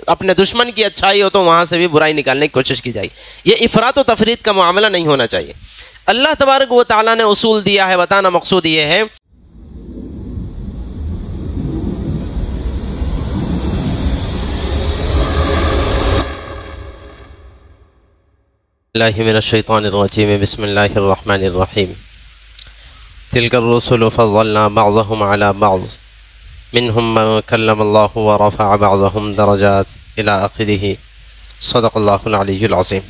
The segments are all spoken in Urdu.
اپنے دشمن کی اچھائی ہو تو وہاں سے بھی برائی نکالنے کی کوشش کی جائے. یہ افراط و تفریط کا معاملہ نہیں ہونا چاہیے. اللہ تبارک و تعالیٰ نے اصول دیا ہے، بتانا مقصود یہ ہے اللہ من الشیطان الرجیم بسم اللہ الرحمن الرحیم. تلک الرسل فضلنا بعضهم على بعض منهم من کلم اللہ ورفع بعضهم درجات الى آخرہ. صدق اللہ العلی العظیم.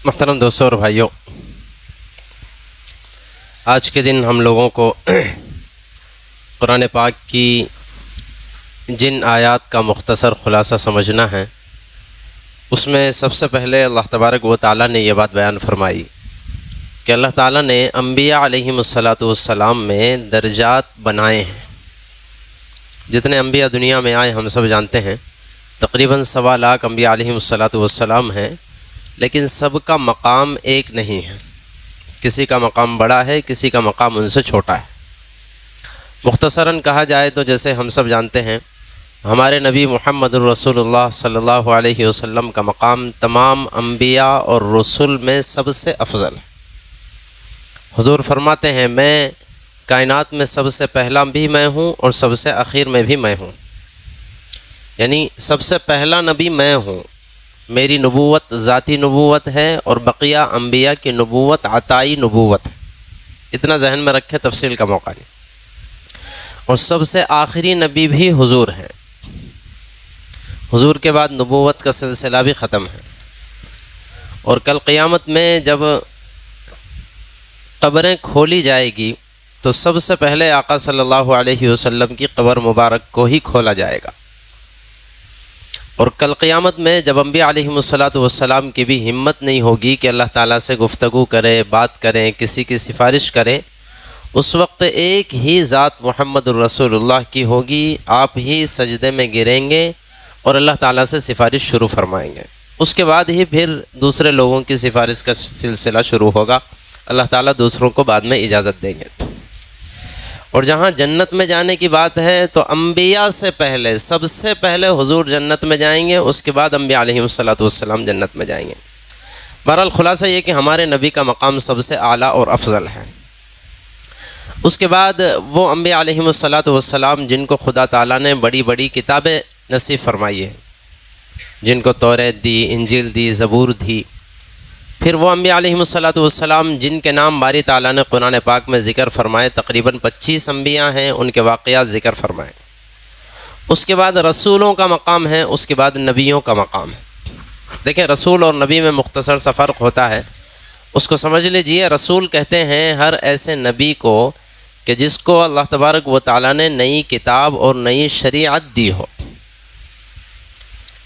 محترم دوستوں اور بھائیوں، آج کے دن ہم لوگوں کو قرآن پاک کی جن آیات کا مختصر خلاصہ سمجھنا ہے، اس میں سب سے پہلے اللہ تبارک و تعالیٰ نے یہ بات بیان فرمائی کہ اللہ تعالیٰ نے انبیاء علیہم السلام میں درجات بنائے ہیں. جتنے انبیاء دنیا میں آئے ہم سب جانتے ہیں، تقریباً 1.25 لاکھ انبیاء علیہم السلام ہیں، لیکن سب کا مقام ایک نہیں ہے. کسی کا مقام بڑا ہے، کسی کا مقام ان سے چھوٹا ہے. مختصراً کہا جائے تو جیسے ہم سب جانتے ہیں، ہمارے نبی محمد الرسول اللہ صلی اللہ علیہ وسلم کا مقام تمام انبیاء اور رسول میں سب سے افضل ہے. حضور فرماتے ہیں میں کائنات میں سب سے پہلا بھی میں ہوں اور سب سے آخر میں بھی میں ہوں. یعنی سب سے پہلا نبی میں ہوں. میری نبوت ذاتی نبوت ہے اور بقیہ انبیاء کی نبوت عطائی نبوت ہے. اتنا ذہن میں رکھے، تفصیل کا موقع نہیں. اور سب سے آخری نبی بھی حضور ہیں. حضور کے بعد نبوت کا سلسلہ بھی ختم ہے. اور کل قیامت میں جب قبریں کھولی جائے گی تو سب سے پہلے آقا صلی اللہ علیہ وسلم کی قبر مبارک کو ہی کھولا جائے گا. اور کل قیامت میں جب انبیاء علیہم السلام کی بھی ہمت نہیں ہوگی کہ اللہ تعالیٰ سے گفتگو کریں، بات کریں، کسی کی سفارش کریں، اس وقت ایک ہی ذات محمد الرسول اللہ کی ہوگی. آپ ہی سجدے میں گریں گے اور اللہ تعالیٰ سے سفارش شروع فرمائیں گے. اس کے بعد ہی پھر دوسرے لوگوں کی سفارش کا سلسلہ شروع ہوگا. اللہ تعالیٰ دوسروں کو بعد میں اجازت دیں گے. اور جہاں جنت میں جانے کی بات ہے تو انبیاء سے پہلے سب سے پہلے حضور جنت میں جائیں گے، اس کے بعد انبیاء علیہم السلام جنت میں جائیں گے. بہرحال خلاصہ یہ کہ ہمارے نبی کا مقام سب سے اعلیٰ اور افضل ہے. اس کے بعد وہ انبیاء علیہم السلام جن کو خدا تعالیٰ نے بڑی بڑی کتابیں نصیب فرمائی ہیں، جن کو توریت دی، انجیل دی، زبور دی. پھر وہ انبیاء علیہم السلام جن کے نام باری تعالیٰ نے قرآن پاک میں ذکر فرمائے، تقریباً 25 انبیاء ہیں، ان کے واقعات ذکر فرمائے. اس کے بعد رسولوں کا مقام ہے، اس کے بعد نبیوں کا مقام ہے. دیکھیں رسول اور نبی میں مختصر سا فرق ہوتا ہے، اس کو سمجھ لیجئے. رسول کہتے ہیں ہر ایسے نبی کو کہ جس کو اللہ تبارک و تعالیٰ نے نئی کتاب اور نئی شریعت دی ہو.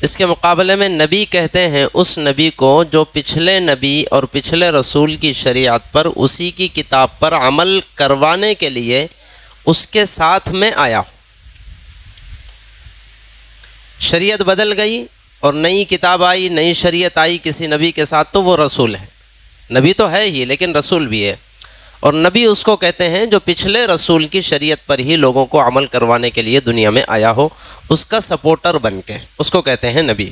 اس کے مقابلے میں نبی کہتے ہیں اس نبی کو جو پچھلے نبی اور پچھلے رسول کی شریعت پر، اسی کی کتاب پر عمل کروانے کے لیے اس کے ساتھ میں آیا. شریعت بدل گئی اور نئی کتاب آئی، نئی شریعت آئی کسی نبی کے ساتھ تو وہ رسول ہے. نبی تو ہے ہی لیکن رسول بھی ہے. اور نبی اس کو کہتے ہیں جو پچھلے رسول کی شریعت پر ہی لوگوں کو عمل کروانے کے لیے دنیا میں آیا ہو، اس کا سپورٹر بن کے، اس کو کہتے ہیں نبی.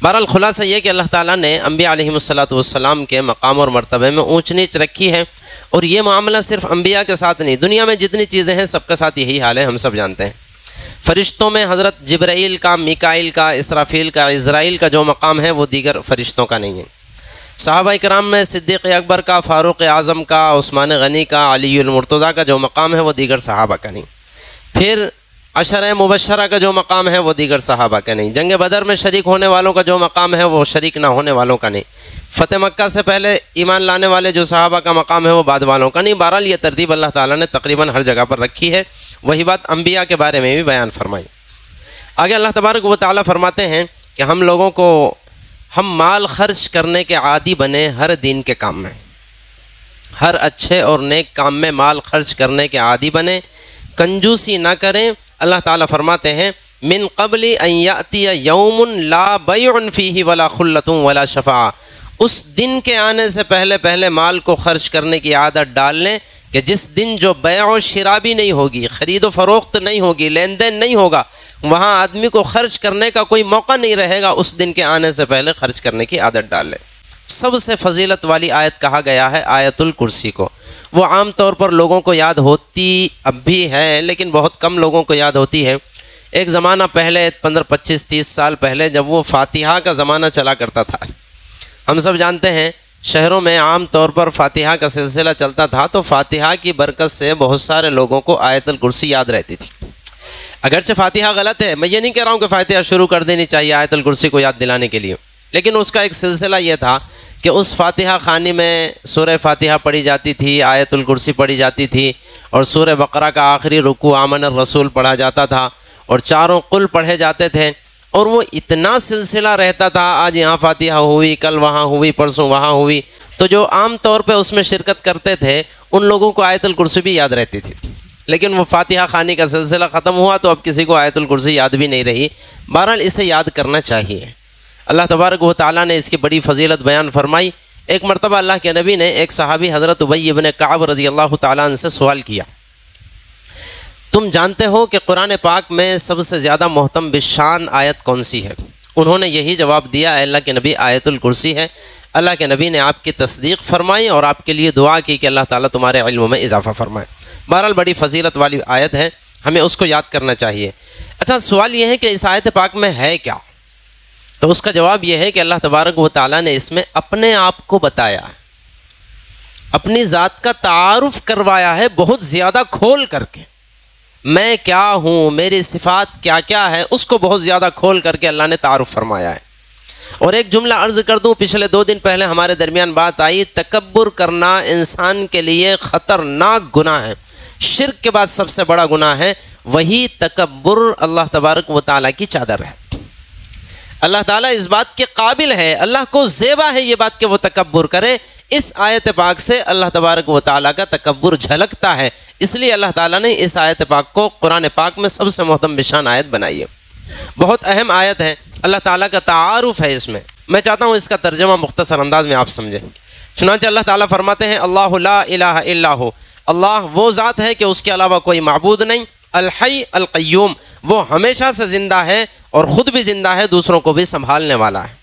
بہرحال خلاصہ یہ کہ اللہ تعالیٰ نے انبیاء علیہم السلام کے مقام اور مرتبے میں اونچ نیچ رکھی ہے. اور یہ معاملہ صرف انبیاء کے ساتھ نہیں، دنیا میں جتنی چیزیں ہیں سب کے ساتھ یہی حال ہے، ہم سب جانتے ہیں. فرشتوں میں حضرت جبرائیل کا، میکائیل کا، اسرافیل کا، عزرائیل کا جو مقام ہے وہ دیگر فرشتوں کا نہیں ہے. صحابہ کرام میں صدیق اکبر کا، فاروق اعظم کا، عثمان غنی کا، علی المرتضیٰ کا جو مقام ہے وہ دیگر صحابہ کا نہیں. پھر عشرہ مبشرہ کا جو مقام ہے وہ دیگر صحابہ کا نہیں. جنگ بدر میں شریک ہونے والوں کا جو مقام ہے وہ شریک نہ ہونے والوں کا نہیں. فتح مکہ سے پہلے ایمان لانے والے جو صحابہ کا مقام ہے وہ بعد والوں کا نہیں. بہرحال یہ ترتیب اللہ تعالیٰ نے تقریباً ہر جگہ پر رکھی ہے. وہی بات انبیاء کے بارے میں بھی بیان فرمائی. آگے اللہ تبارک و تعالیٰ فرماتے ہیں کہ ہم لوگوں کو، ہم مال خرچ کرنے کے عادی بنے ہر دین کے کام میں، ہر اچھے اور نیک کام میں مال خرچ کرنے کے عادی بنے، کنجوسی نہ کریں. اللہ تعالیٰ فرماتے ہیں من قبل ان یاتی یوم لا بیع فیہ ولا خلۃ ولا شفاعہ. اس دن کے آنے سے پہلے پہلے مال کو خرچ کرنے کی عادت ڈال لیں کہ جس دن جو بیع و شراء بھی نہیں ہوگی، خرید و فروخت نہیں ہوگی، لین دین نہیں ہوگا، وہاں آدمی کو خرچ کرنے کا کوئی موقع نہیں رہے گا، اس دن کے آنے سے پہلے خرچ کرنے کی عادت ڈال لے۔ سب سے فضیلت والی آیت کہا گیا ہے آیت الکرسی کو۔ وہ عام طور پر لوگوں کو یاد ہوتی اب بھی ہے، لیکن بہت کم لوگوں کو یاد ہوتی ہے۔ ایک زمانہ پہلے 15 25 30 سال پہلے جب وہ فاتحہ کا زمانہ چلا کرتا تھا، ہم سب جانتے ہیں شہروں میں عام طور پر فاتحہ کا سلسلہ چلتا تھا، تو فاتحہ کی برکت سے بہت سارے لوگوں کو آیت الکرسی یاد رہتی تھی۔ اگرچہ فاتحہ غلط ہے، میں یہ نہیں کہہ رہا ہوں کہ فاتحہ شروع کر دینی چاہیے آیت الکرسی کو یاد دلانے کے لیے، لیکن اس کا ایک سلسلہ یہ تھا کہ اس فاتحہ خوانی میں سورہ فاتحہ پڑھی جاتی تھی، آیت الکرسی پڑھی جاتی تھی، اور سورہ بقرہ کا آخری رکوع آمن الرسول پڑھا جاتا تھا، اور چاروں قل پڑھے جاتے تھے، اور وہ اتنا سلسلہ رہتا تھا، آج یہاں فاتحہ ہوئی، کل وہاں ہوئی، پرسوں وہاں ہوئی۔ تو جو عام طور پہ اس میں شرکت کرتے تھے ان لوگوں کو آیت الکرسی بھی یاد رہتی تھی، لیکن وہ فاتحہ خوانی کا سلسلہ ختم ہوا تو اب کسی کو آیت الکرسی یاد بھی نہیں رہی۔ بہرحال اسے یاد کرنا چاہیے۔ اللہ تبارک و تعالیٰ نے اس کی بڑی فضیلت بیان فرمائی۔ ایک مرتبہ اللہ کے نبی نے ایک صحابی حضرت ابی بن کعب رضی اللہ تعالیٰ عنہ سے سوال کیا، تم جانتے ہو کہ قرآن پاک میں سب سے زیادہ محتم بالشان آیت کون سی ہے؟ انہوں نے یہی جواب دیا، اے اللہ کے نبی آیت الکرسی ہے۔ اللہ کے نبی نے آپ کی تصدیق فرمائی اور آپ کے لیے دعا کی کہ اللہ تعالیٰ تمہارے علم میں اضافہ فرمائے۔ بہرحال بڑی فضیلت والی آیت ہے، ہمیں اس کو یاد کرنا چاہیے۔ اچھا، سوال یہ ہے کہ اس آیت پاک میں ہے کیا؟ تو اس کا جواب یہ ہے کہ اللہ تبارک و تعالیٰ نے اس میں اپنے آپ کو بتایا ہے، اپنی ذات کا تعارف کروایا ہے بہت زیادہ کھول کر کے۔ میں کیا ہوں، میری صفات کیا کیا ہے، اس کو بہت زیادہ کھول کر کے اللہ نے تعارف فرمایا ہے۔ اور ایک جملہ عرض کر دوں، پچھلے 2 دن پہلے ہمارے درمیان بات آئی، تکبر کرنا انسان کے لیے خطرناک گناہ ہے، شرک کے بعد سب سے بڑا گناہ ہے، وہی تکبر اللہ تبارک و تعالیٰ کی چادر ہے۔ اللہ تعالیٰ اس بات کے قابل ہے، اللہ کو زیبا ہے یہ بات کہ وہ تکبر کرے۔ اس آیت پاک سے اللہ تبارک و تعالیٰ کا تکبر جھلکتا ہے، اس لیے اللہ تعالیٰ نے اس آیت پاک کو قرآن پاک میں سب سے محتم بشان آیت بنائی ہے۔ بہت اہم آیت ہے، اللہ تعالیٰ کا تعارف ہے اس میں۔ میں چاہتا ہوں اس کا ترجمہ مختصر انداز میں آپ سمجھیں۔ چنانچہ اللہ تعالیٰ فرماتے ہیں، اللہ لا الہ الا ہو، اللہ وہ ذات ہے کہ اس کے علاوہ کوئی معبود نہیں، الحی القیوم، وہ ہمیشہ سے زندہ ہے اور خود بھی زندہ ہے، دوسروں کو بھی سنبھالنے والا ہے۔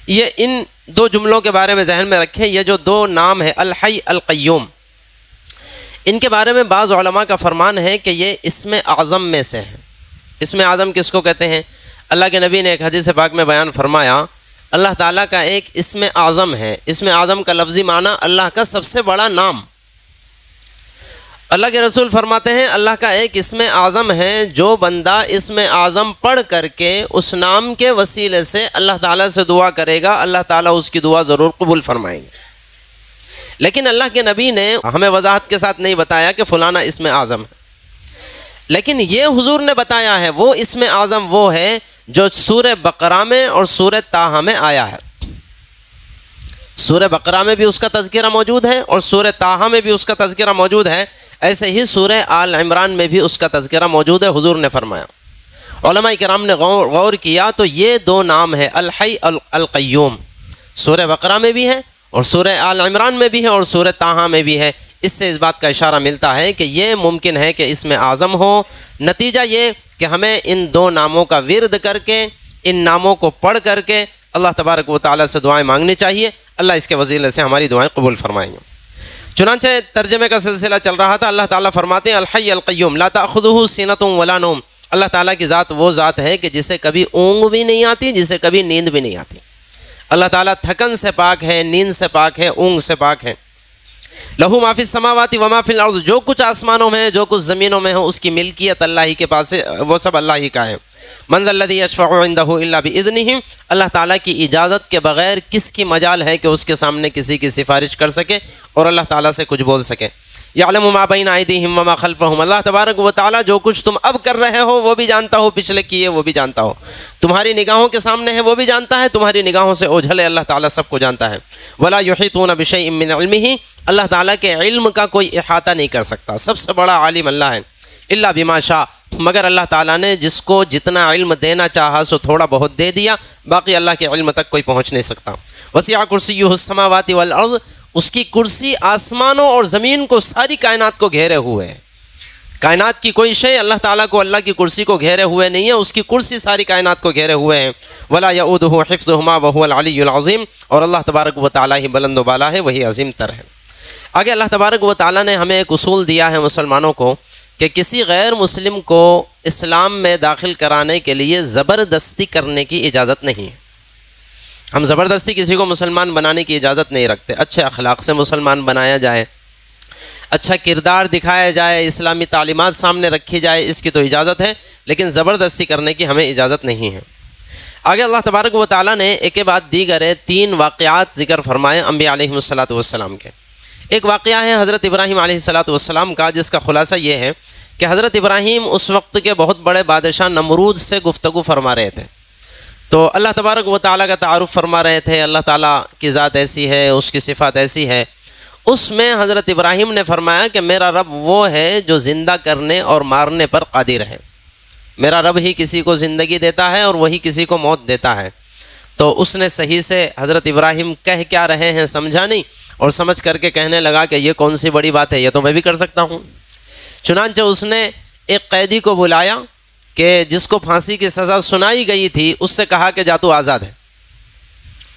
یہ ان 2 جملوں کے بارے میں ذہن میں رکھیں، یہ جو 2 نام ہے الحی القیوم، ان کے بارے میں بعض علماء کا فرمان ہے کہ یہ اسم اعظم میں سے ہیں۔ اسم اعظم کس کو کہتے ہیں؟ اللہ کے نبی نے ایک حدیث پاک میں بیان فرمایا، اللہ تعالیٰ کا ایک اسم اعظم ہے۔ اسم اعظم کا لفظی معنی اللہ کا سب سے بڑا نام۔ اللہ کے رسول فرماتے ہیں اللہ کا ایک اسم اعظم ہے، جو بندہ اسم اعظم پڑھ کر کے اس نام کے وسیلے سے اللہ تعالیٰ سے دعا کرے گا، اللہ تعالیٰ اس کی دعا ضرور قبول فرمائیں گے۔ لیکن اللہ کے نبی نے ہمیں وضاحت کے ساتھ نہیں بتایا کہ فلانا اسم اعظم ہے، لیکن یہ حضور نے بتایا ہے وہ اسم اعظم وہ ہے جو سورہ بقرہ میں اور سورہ طٰہٰ میں آیا ہے۔ سورہ بقرہ میں بھی اس کا تذکرہ موجود ہے اور سورہ طٰہٰ میں بھی اس کا تذکرہ موجود ہے، ایسے ہی سورہ آل عمران میں بھی اس کا تذکرہ موجود ہے۔ حضور نے فرمایا، علماء کرام نے غور کیا تو یہ 2 نام ہے، الحی القیوم، سورہ بقرہ میں بھی ہے اور سورہ آل عمران میں بھی ہے اور سورہ طٰہٰ میں بھی ہے۔ اس سے اس بات کا اشارہ ملتا ہے کہ یہ ممکن ہے کہ اسم اعظم ہو۔ نتیجہ یہ کہ ہمیں ان 2 ناموں کا ورد کر کے، ان ناموں کو پڑھ کر کے اللہ تبارک و تعالیٰ سے دعائیں مانگنی چاہیے، اللہ اس کے وسیلے سے ہماری دعائیں قبول فرمائیں گے۔ چنانچہ ترجمے کا سلسلہ چل رہا تھا، اللہ تعالیٰ فرماتے ہیں الحی القیوم لا تأخذہ سینۃ ولا نوم، اللہ تعالیٰ کی ذات وہ ذات ہے کہ جسے کبھی اونگ بھی نہیں آتی، جسے کبھی نیند بھی نہیں آتی۔ اللہ تعالیٰ تھکن سے پاک ہے، نیند سے پاک ہے، اونگ سے پاک ہے۔ لہو ما فی السماوات و ما فی الارض، جو کچھ آسمانوں میں ہے، جو کچھ زمینوں میں ہے، اس کی ملکیت اللہ ہی کے پاس ہے، وہ سب اللہ ہی کا ہے۔ من ذا الذی یشفع عندہ الا باذنہ، اللہ تعالیٰ کی اجازت کے بغیر کس کی مجال ہے کہ اس کے سامنے کسی کی سفارش کر سکے اور اللہ تعالیٰ سے کچھ بول سکے۔ یعلم ما بین ایدیہم وما خلفہم، اللہ تبارک و تعالیٰ جو کچھ تم اب کر رہے ہو وہ بھی جانتا ہو، پچھلے کیے وہ بھی جانتا ہو، تمہاری نگاہوں کے سامنے ہے وہ بھی جانتا ہے، تمہاری نگاہوں سے اوجھلے اللہ تعالیٰ سب کو جانتا ہے۔ ولا یحیطون بشیء من علمہ، اللہ تعالیٰ کے علم کا کوئی احاطہ نہیں کر سکتا، سب سے بڑا عالم اللہ ہے۔ الا بما شاء، مگر اللہ تعالیٰ نے جس کو جتنا علم دینا چاہا سو تھوڑا بہت دے دیا، باقی اللہ کے علم تک کوئی پہنچ نہیں سکتا۔ وسع کرسیہ السماوات والارض، اس کی کرسی آسمانوں اور زمین کو، ساری کائنات کو گھیرے ہوئے ہے۔ کائنات کی کوئی شے اللہ تعالیٰ کو اللہ کی کرسی کو گھیرے ہوئے نہیں ہے، اس کی کرسی ساری کائنات کو گھیرے ہوئے ہیں۔ ولا یؤودہ حفظہما وہو العلی العظیم، اور اللہ تبارک و تعالیٰ ہی بلند و بالا ہے، وہی عظیم تر ہے۔ آگے اللہ تبارک و تعالیٰ نے ہمیں ایک اصول دیا ہے مسلمانوں کو کہ کسی غیر مسلم کو اسلام میں داخل کرانے کے لیے زبردستی کرنے کی اجازت نہیں ہے۔ ہم زبردستی کسی کو مسلمان بنانے کی اجازت نہیں رکھتے۔ اچھے اخلاق سے مسلمان بنایا جائے، اچھا کردار دکھایا جائے، اسلامی تعلیمات سامنے رکھی جائے، اس کی تو اجازت ہے، لیکن زبردستی کرنے کی ہمیں اجازت نہیں ہے۔ آگے اللہ تبارک و تعالیٰ نے ایک کے بعد دیگر 3 واقعات ذکر فرمائے انبیاء علیہم السلام کے۔ ایک واقعہ ہے حضرت ابراہیم علیہ السلام کا، جس کا خلاصہ یہ ہے کہ حضرت ابراہیم اس وقت کے بہت بڑے بادشاہ نمرود سے گفتگو فرما رہے تھے، تو اللہ تبارک و تعالیٰ کا تعارف فرما رہے تھے، اللہ تعالیٰ کی ذات ایسی ہے، اس کی صفات ایسی ہے۔ اس میں حضرت ابراہیم نے فرمایا کہ میرا رب وہ ہے جو زندہ کرنے اور مارنے پر قادر ہے، میرا رب ہی کسی کو زندگی دیتا ہے اور وہی کسی کو موت دیتا ہے۔ تو اس نے صحیح سے حضرت ابراہیم کہہ کیا رہے ہیں سمجھا نہیں، اور سمجھ کر کے کہنے لگا کہ یہ کون سی بڑی بات ہے، یہ تو میں بھی کر سکتا ہوں۔ چنانچہ اس نے ایک قیدی کو بلایا کہ جس کو پھانسی کی سزا سنائی گئی تھی، اس سے کہا کہ جا تو آزاد ہے،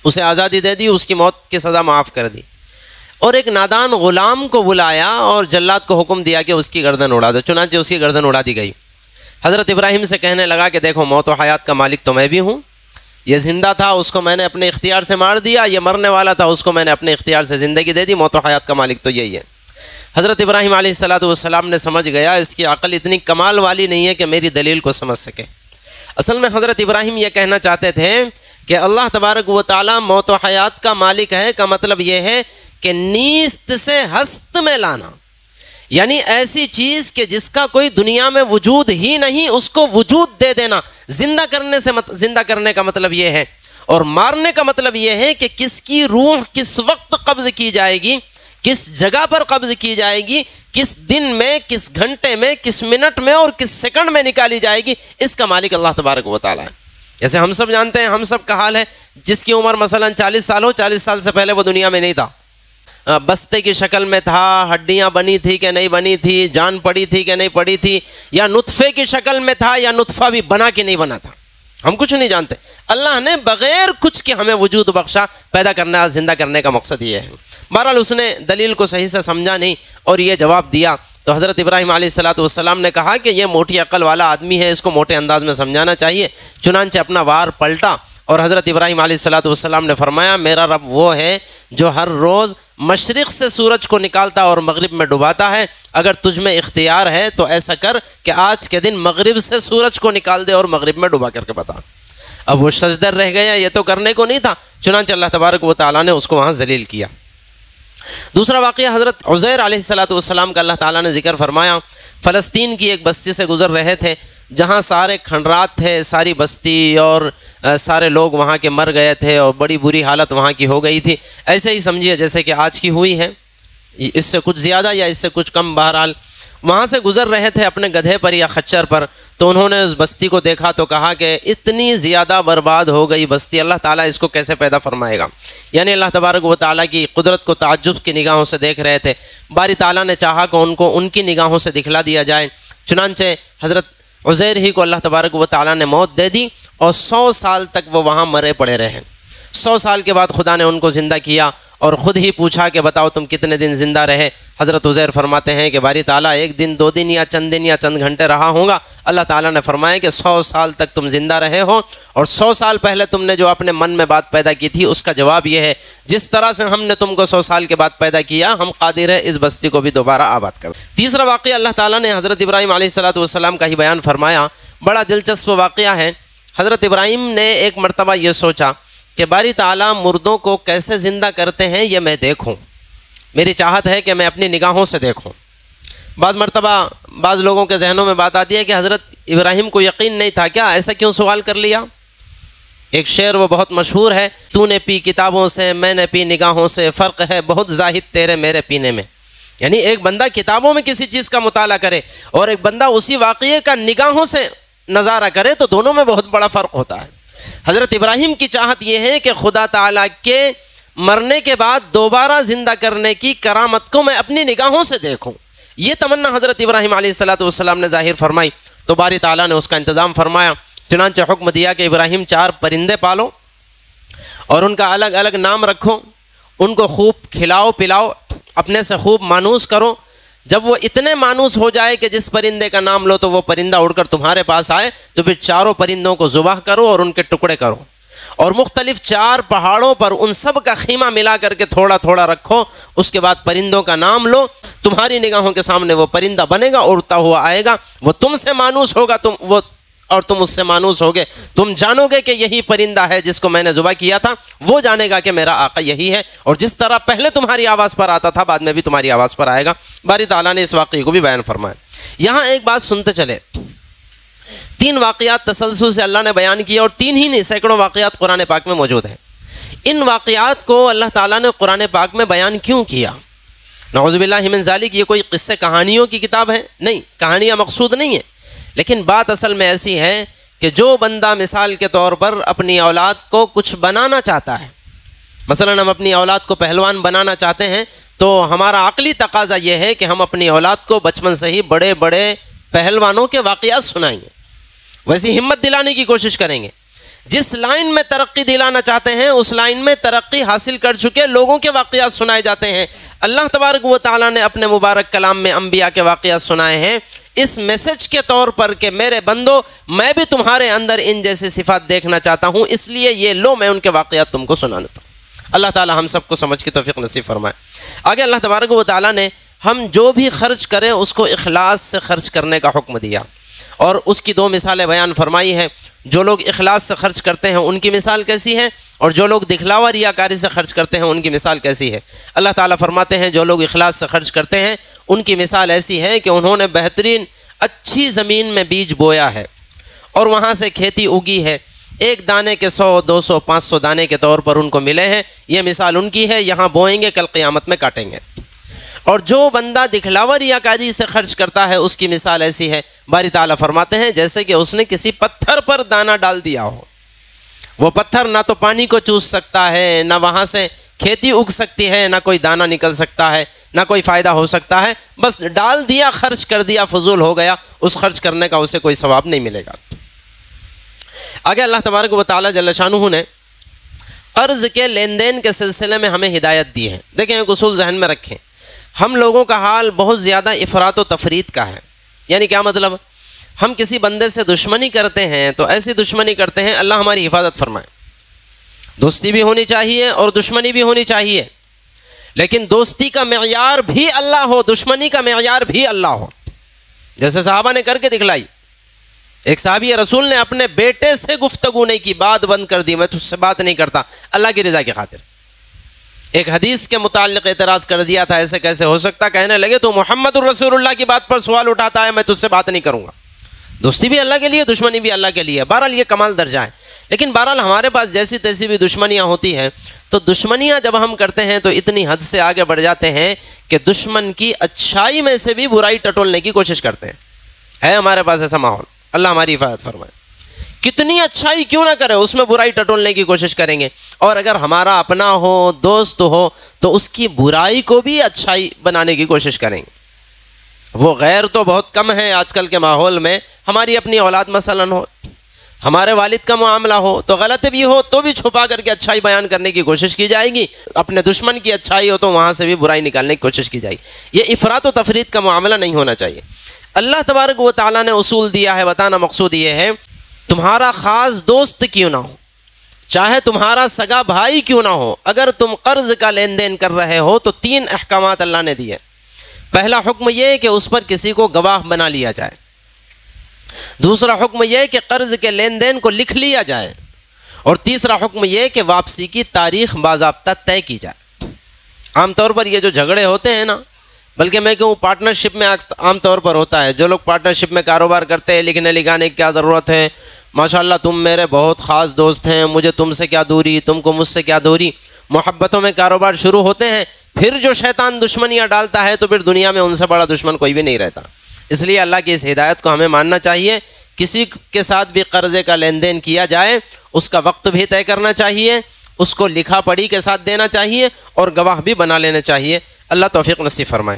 اسے آزادی دے دی، اس کی موت کی سزا معاف کر دی۔ اور ایک نادان غلام کو بلایا اور جلاد کو حکم دیا کہ اس کی گردن اڑا دو، چنانچہ اس کی گردن اڑا دی گئی۔ حضرت ابراہیم سے کہنے لگا کہ دیکھو موت و حیات کا مالک تو میں بھی ہوں، یہ زندہ تھا اس کو میں نے اپنے اختیار سے مار دیا، یہ مرنے والا تھا اس کو میں نے اپنے اختیار سے زندگی دے دی، موت و حیات کا مالک تو یہی ہے۔ حضرت ابراہیم علیہ السلام نے سمجھ گیا اس کی عقل اتنی کمال والی نہیں ہے کہ میری دلیل کو سمجھ سکے۔ اصل میں حضرت ابراہیم یہ کہنا چاہتے تھے کہ اللہ تبارک و تعالیٰ موت و حیات کا مالک ہے، کا مطلب یہ ہے کہ نیست سے ہست میں لانا، یعنی ایسی چیز کہ جس کا کوئی دنیا میں وجود ہی نہیں اس کو وجود دے دینا۔ زندہ کرنے کا مطلب یہ ہے، اور مارنے کا مطلب یہ ہے کہ کس کی روح کس وقت قبض کی جائے گی، کس جگہ پر قبض کی جائے گی، کس دن میں، کس گھنٹے میں، کس منٹ میں اور کس سیکنڈ میں نکالی جائے گی، اس کا مالک اللہ تبارک و تعالیٰ ہے۔ جیسے ہم سب جانتے ہیں، ہم سب کا حال ہے، جس کی عمر مثلا 40 سال ہو، 40 سال سے پہلے وہ دنیا میں نہیں تھا، بستے کی شکل میں تھا، ہڈیاں بنی تھی کہ نہیں بنی تھی، جان پڑی تھی کہ نہیں پڑی تھی، یا نطفے کی شکل میں تھا یا نطفہ بھی بنا کہ نہیں بنا تھا، ہم کچھ نہیں جانتے۔ اللہ نے بغیر کچھ کے ہمیں وجود بخشا، پیدا کرنا، زندہ کرنے کا مقصد یہ ہے۔ بہرحال اس نے دلیل کو صحیح سے سمجھا نہیں اور یہ جواب دیا، تو حضرت ابراہیم علیہ السلام نے کہا کہ یہ موٹی عقل والا آدمی ہے، اس کو موٹے انداز میں سمجھانا چاہیے۔ چنانچہ اپنا وار پلٹا اور حضرت ابراہیم علیہ السلام نے فرمایا میرا رب وہ ہے جو ہر روز مشرق سے سورج کو نکالتا اور مغرب میں ڈباتا ہے، اگر تجھ میں اختیار ہے تو ایسا کر کہ آج کے دن مغرب سے سورج کو نکال دے اور مغرب میں ڈبا کر کے بتا۔ اب وہ سجدر رہ گیا، یہ تو کرنے کو نہیں تھا، چنانچہ اللہ تبارک و تعالیٰ نے اس کو وہاں ذلیل کیا۔ دوسرا واقعہ حضرت عزیر علیہ السلام کا اللہ تعالیٰ نے ذکر فرمایا۔ فلسطین کی ایک بستی سے گزر رہے تھے جہاں سارے کھنڈرات تھے، ساری بستی اور سارے لوگ وہاں کے مر گئے تھے اور بڑی بری حالت وہاں کی ہو گئی تھی۔ ایسے ہی سمجھیے جیسے کہ آج کی ہوئی ہے، اس سے کچھ زیادہ یا اس سے کچھ کم، بہرحال وہاں سے گزر رہے تھے اپنے گدھے پر یا خچر پر، تو انہوں نے اس بستی کو دیکھا تو کہا کہ اتنی زیادہ برباد ہو گئی بستی، اللہ تعالیٰ اس کو کیسے پیدا فرمائے گا۔ یعنی اللہ تبارک و تعالیٰ کی قدرت کو تعجب کی نگاہوں سے دیکھ رہے تھے۔ باری تعالیٰ نے چاہا کہ ان کو ان کی نگاہوں سے دکھلا دیا جائے، چنانچہ حضرت عزیر ہی کو اللہ تبارک و تعالیٰ نے موت دے دی اور 100 سال تک وہ وہاں مرے پڑے رہے۔ 100 سال کے بعد خدا نے ان کو زندہ کیا اور خود ہی پوچھا کہ بتاؤ تم کتنے دن زندہ رہے۔ حضرت عزیر فرماتے ہیں کہ باری تعالیٰ 1 دن 2 دن یا چند گھنٹے رہا ہوں گا۔ اللہ تعالیٰ نے فرمایا کہ 100 سال تک تم زندہ رہے ہو، اور 100 سال پہلے تم نے جو اپنے من میں بات پیدا کی تھی اس کا جواب یہ ہے، جس طرح سے ہم نے تم کو 100 سال کے بعد پیدا کیا، ہم قادر ہیں اس بستی کو بھی دوبارہ آباد کر۔ تیسرا واقعہ اللہ تعالیٰ نے حضرت ابراہیم علیہ السلام کا ہی بیان فرمایا، بڑا دلچسپ واقعہ ہے۔ حضرت ابراہیم نے ایک مرتبہ یہ سوچا کہ باری تعالیٰ مردوں کو کیسے زندہ کرتے ہیں یہ میں دیکھوں، میری چاہت ہے کہ میں اپنی نگاہوں سے دیکھوں۔ بعض مرتبہ بعض لوگوں کے ذہنوں میں بات آتی ہے کہ حضرت ابراہیم کو یقین نہیں تھا کیا، ایسا کیوں سوال کر لیا؟ ایک شعر وہ بہت مشہور ہے، تو نے پی کتابوں سے میں نے پی نگاہوں سے، فرق ہے بہت زاہد تیرے میرے پینے میں۔ یعنی ایک بندہ کتابوں میں کسی چیز کا مطالعہ کرے اور ایک بندہ اسی واقعے کا نگاہوں سے نظارہ کرے تو دونوں میں بہت بڑا فرق ہوتا ہے۔ حضرت ابراہیم کی چاہت یہ ہے کہ خدا تعالیٰ کے مرنے کے بعد دوبارہ زندہ کرنے کی کرامت کو میں اپنی نگاہوں سے دیکھوں۔ یہ تمنا حضرت ابراہیم علیہ السلام نے ظاہر فرمائی تو باری تعالیٰ نے اس کا انتظام فرمایا۔ چنانچہ حکم دیا کہ ابراہیم 4 پرندے پالو اور ان کا الگ الگ نام رکھو، ان کو خوب کھلاؤ پلاؤ، اپنے سے خوب مانوس کرو۔ جب وہ اتنے مانوس ہو جائے کہ جس پرندے کا نام لو تو وہ پرندہ اڑ کر تمہارے پاس آئے تو پھر 4 پرندوں کو ذبح کرو اور ان کے ٹکڑے کرو، اور مختلف 4 پہاڑوں پر ان سب کا خیمہ ملا کر کے تھوڑا تھوڑا رکھو۔ اس کے بعد پرندوں کا نام لو، تمہاری نگاہوں کے سامنے وہ پرندہ بنے گا، اڑتا ہوا آئے گا، وہ تم سے مانوس ہوگا، اور تم اس سے مانوس ہوگے۔ تم جانو گے کہ یہی پرندہ ہے جس کو میں نے ذبح کیا تھا، وہ جانے گا کہ میرا آقا یہی ہے، اور جس طرح پہلے تمہاری آواز پر آتا تھا بعد میں بھی تمہاری آواز پر آئے گا۔ باری تعالیٰ نے اس واقعے کو بھی بیان فرمایا۔ یہاں ایک بات سنتے چلے، 3 واقعات تسلسل سے اللہ نے بیان کیے، اور 3 ہی نہیں، سینکڑوں واقعات قرآن پاک میں موجود ہیں۔ ان واقعات کو اللہ تعالیٰ نے قرآن پاک میں بیان کیوں کیا؟ نعوذ باللہ من ذالک، یہ کوئی قصے کہانیوں کی کتاب ہے؟ نہیں، کہانیاں مقصود نہیں ہیں، لیکن بات اصل میں ایسی ہے کہ جو بندہ مثال کے طور پر اپنی اولاد کو کچھ بنانا چاہتا ہے، مثلا ہم اپنی اولاد کو پہلوان بنانا چاہتے ہیں تو ہمارا عقلی تقاضا یہ ہے کہ ہم اپنی اولاد کو بچپن سے ہی بڑے بڑے پہلوانوں کے واقعات سنائیں گے، ویسی ہمت دلانے کی کوشش کریں گے۔ جس لائن میں ترقی دلانا چاہتے ہیں اس لائن میں ترقی حاصل کر چکے لوگوں کے واقعات سنائے جاتے ہیں۔ اللہ تبارک و تعالیٰ نے اپنے مبارک کلام میں انبیاء کے واقعات سنائے ہیں اس میسج کے طور پر کہ میرے بندو، میں بھی تمہارے اندر ان جیسی صفات دیکھنا چاہتا ہوں، اس لیے یہ لو میں ان کے واقعات تم کو سنانا تھا۔ اللہ تعالیٰ ہم سب کو سمجھ کی توفیق نصیب فرمائے۔ آگے اللہ تبارک و تعالیٰ نے ہم جو بھی خرچ کریں اس کو اخلاص سے خرچ کرنے کا حکم دیا، اور اس کی 2 مثالیں بیان فرمائی ہیں۔ جو لوگ اخلاص سے خرچ کرتے ہیں ان کی مثال کیسی ہے، اور جو لوگ دکھلاوا ریاکاری سے خرچ کرتے ہیں ان کی مثال کیسی ہے۔ اللہ تعالیٰ فرماتے ہیں جو لوگ اخلاص سے خرچ کرتے ہیں ان کی مثال ایسی ہے کہ انہوں نے بہترین اچھی زمین میں بیج بویا ہے اور وہاں سے کھیتی اگی ہے، 1 دانے کے 100 200 500 دانے کے طور پر ان کو ملے ہیں۔ یہ مثال ان کی ہے، یہاں بوئیں گے کل قیامت میں کاٹیں گے۔ اور جو بندہ دکھلاوا ریاکاری سے خرچ کرتا ہے اس کی مثال ایسی ہے، باری تعالیٰ فرماتے ہیں جیسے کہ اس نے کسی پتھر پر دانہ ڈال دیا ہو۔ وہ پتھر نہ تو پانی کو چوس سکتا ہے، نہ وہاں سے کھیتی اگ سکتی ہے، نہ کوئی دانہ نکل سکتا ہے، نہ کوئی فائدہ ہو سکتا ہے، بس ڈال دیا، خرچ کر دیا، فضول ہو گیا، اس خرچ کرنے کا اسے کوئی ثواب نہیں ملے گا۔ آگے اللہ تبارک و تعالیٰ جل شانہ نے قرض کے لین دین کے سلسلے میں ہمیں ہدایت دی ہے۔ دیکھیں ایک اصول ذہن میں رکھیں، ہم لوگوں کا حال بہت زیادہ افراط و تفریط کا ہے۔ یعنی کیا مطلب؟ ہم کسی بندے سے دشمنی کرتے ہیں تو ایسی دشمنی کرتے ہیں، اللہ ہماری حفاظت فرمائے، دوستی بھی ہونی چاہیے اور دشمنی بھی ہونی چاہیے، لیکن دوستی کا معیار بھی اللہ ہو، دشمنی کا معیار بھی اللہ ہو، جیسے صحابہ نے کر کے دکھلائی۔ ایک صحابی رسول نے اپنے بیٹے سے گفتگو نہیں کی، بات بند کر دی، میں تجھ سے بات نہیں کرتا اللہ کی رضا کی خاطر۔ ایک حدیث کے متعلق اعتراض کر دیا تھا، ایسے کیسے ہو سکتا، کہنے لگے تو محمد الرسول اللہ کی بات پر سوال اٹھاتا ہے، میں تجھ سے بات نہیں کروں گا۔ دوستی بھی اللہ کے لیے، دشمنی بھی اللہ کے لیے، بہرحال یہ کمال درجہ ہے۔ لیکن بہرحال ہمارے پاس جیسی تیسی بھی دشمنیاں ہوتی ہیں تو دشمنیاں جب ہم کرتے ہیں تو اتنی حد سے آگے بڑھ جاتے ہیں کہ دشمن کی اچھائی میں سے بھی برائی ٹٹولنے کی کوشش کرتے ہیں۔ ہے ہمارے پاس ایسا ماحول، اللہ ہماری حفاظت فرمائے۔ کتنی اچھائی کیوں نہ کرے اس میں برائی ٹٹولنے کی کوشش کریں گے، اور اگر ہمارا اپنا ہو، دوست ہو، تو اس کی برائی کو بھی اچھائی بنانے کی کوشش کریں گے۔ وہ غیر تو بہت کم ہے آج کل کے ماحول میں، ہماری اپنی اولاد مثلا ہو، ہمارے والد کا معاملہ ہو تو غلط بھی ہو تو بھی چھپا کر کے اچھائی بیان کرنے کی کوشش کی جائے گی، اپنے دشمن کی اچھائی ہو تو وہاں سے بھی برائی نکالنے کی کوشش کی جائے گی۔ یہ افراط و تفریط کا معاملہ نہیں ہونا چاہیے۔ اللہ تبارک و تعالیٰ نے اصول دیا ہے، بتانا مقصود یہ ہے تمہارا خاص دوست کیوں نہ ہو، چاہے تمہارا سگا بھائی کیوں نہ ہو، اگر تم قرض کا لین دین کر رہے ہو تو 3 احکامات اللہ نے دیے۔ پہلا حکم یہ ہے کہ اس پر کسی کو گواہ بنا لیا جائے، دوسرا حکم یہ ہے کہ قرض کے لین دین کو لکھ لیا جائے، اور تیسرا حکم یہ ہے کہ واپسی کی تاریخ باضابطہ طے کی جائے۔ عام طور پر یہ جو جھگڑے ہوتے ہیں نا، بلکہ میں کہوں پارٹنرشپ میں عام طور پر ہوتا ہے، جو لوگ پارٹنرشپ میں کاروبار کرتے ہیں، لکھنے لکھانے کی کیا ضرورت ہے، ماشاءاللہ تم میرے بہت خاص دوست ہیں، مجھے تم سے کیا دوری، تم کو مجھ سے کیا دوری، محبتوں میں کاروبار شروع ہوتے ہیں، پھر جو شیطان دشمنیاں ڈالتا ہے تو پھر دنیا میں ان سے بڑا دشمن کوئی بھی نہیں رہتا۔ اس لیے اللہ کی اس ہدایت کو ہمیں ماننا چاہیے، کسی کے ساتھ بھی قرضے کا لین دین کیا جائے اس کا وقت بھی طے کرنا چاہیے، اس کو لکھا پڑھی کے ساتھ دینا چاہیے، اور گواہ بھی بنا لینا چاہیے۔ اللہ توفیق نصیب فرمائے۔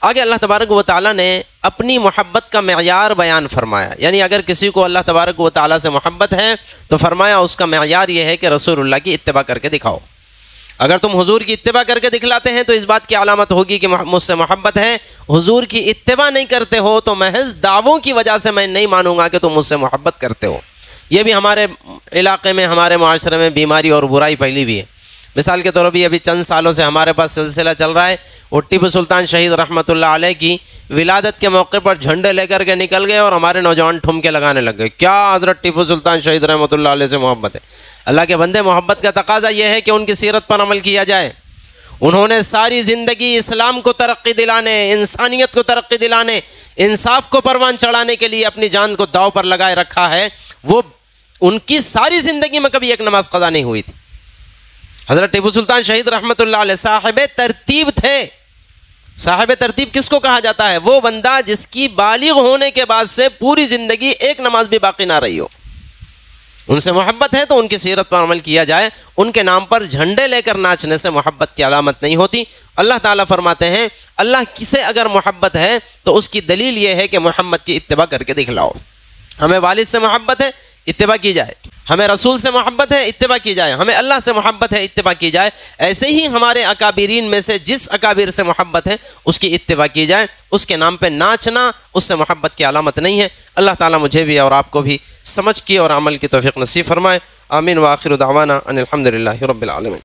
آگے اللہ تبارک و تعالیٰ نے اپنی محبت کا معیار بیان فرمایا، یعنی اگر کسی کو اللہ تبارک و تعالیٰ سے محبت ہے تو فرمایا اس کا معیار یہ ہے کہ رسول اللہ کی اتباع کر کے دکھاؤ۔ اگر تم حضور کی اتباع کر کے دکھلاتے ہیں تو اس بات کی علامت ہوگی کہ مجھ سے محبت ہے۔ حضور کی اتباع نہیں کرتے ہو تو محض دعووں کی وجہ سے میں نہیں مانوں گا کہ تم مجھ سے محبت کرتے ہو۔ یہ بھی ہمارے علاقے میں، ہمارے معاشرے میں بیماری اور برائی پھیلی ہوئی ہے۔ مثال کے طور پر ابھی چند سالوں سے ہمارے پاس سلسلہ چل رہا ہے، وہ ٹیپو سلطان شہید رحمۃ اللہ علیہ کی ولادت کے موقع پر جھنڈے لے کر کے نکل گئے اور ہمارے نوجوان ٹھمکے لگانے لگ گئے، کیا حضرت ٹیپو سلطان شہید رحمۃ اللہ علیہ سے محبت ہے۔ اللہ کے بندے، محبت کا تقاضا یہ ہے کہ ان کی سیرت پر عمل کیا جائے۔ انہوں نے ساری زندگی اسلام کو ترقی دلانے، انسانیت کو ترقی دلانے، انصاف کو پروان چڑھانے کے لیے اپنی جان کو داؤ پر لگائے رکھا ہے۔ وہ ان کی ساری زندگی میں کبھی ایک نماز قضا نہیں ہوئی تھی۔ حضرت ٹیپو سلطان شہید رحمۃ اللہ علیہ صاحب ترتیب تھے۔ صاحب ترتیب کس کو کہا جاتا ہے؟ وہ بندہ جس کی بالغ ہونے کے بعد سے پوری زندگی ایک نماز بھی باقی نہ رہی ہو۔ ان سے محبت ہے تو ان کی سیرت پر عمل کیا جائے۔ ان کے نام پر جھنڈے لے کر ناچنے سے محبت کی علامت نہیں ہوتی۔ اللہ تعالیٰ فرماتے ہیں اللہ سے اگر محبت ہے تو اس کی دلیل یہ ہے کہ محمد کی اتباع کر کے دکھلاؤ۔ ہمیں والد سے محبت ہے، اتباع کی جائے۔ ہمیں رسول سے محبت ہے، اتباع کی جائے۔ ہمیں اللہ سے محبت ہے، اتباع کی جائے۔ ایسے ہی ہمارے اکابرین میں سے جس اکابر سے محبت ہے اس کی اتباع کی جائے۔ اس کے نام پہ ناچنا اس سے محبت کی علامت نہیں ہے۔ اللہ تعالیٰ مجھے بھی اور آپ کو بھی سمجھ کی اور عمل کی توفیق نصیب فرمائے۔ آمین۔ وآخر دعوانا ان الحمد للہ رب العالمین۔